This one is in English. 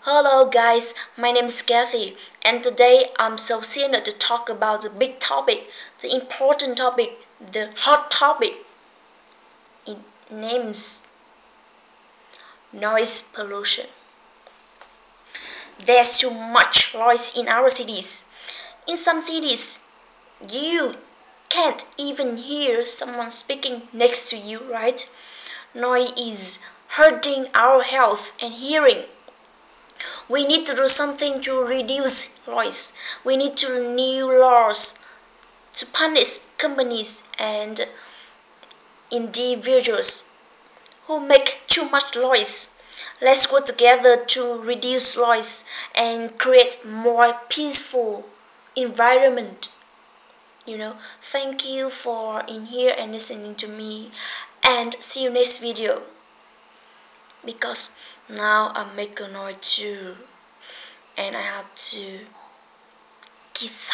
Hello guys, my name is Kathy, and today I'm so excited to talk about the big topic, the important topic, the hot topic. It names noise pollution. There's too much noise in our cities. In some cities, you can't even hear someone speaking next to you, right? Noise is hurting our health and hearing. We need to do something to reduce noise. We need to new laws to punish companies and individuals who make too much noise. Let's work together to reduce noise and create more peaceful environment. Thank you for in here and listening to me, and see you next video, because now I make a noise too and I have to give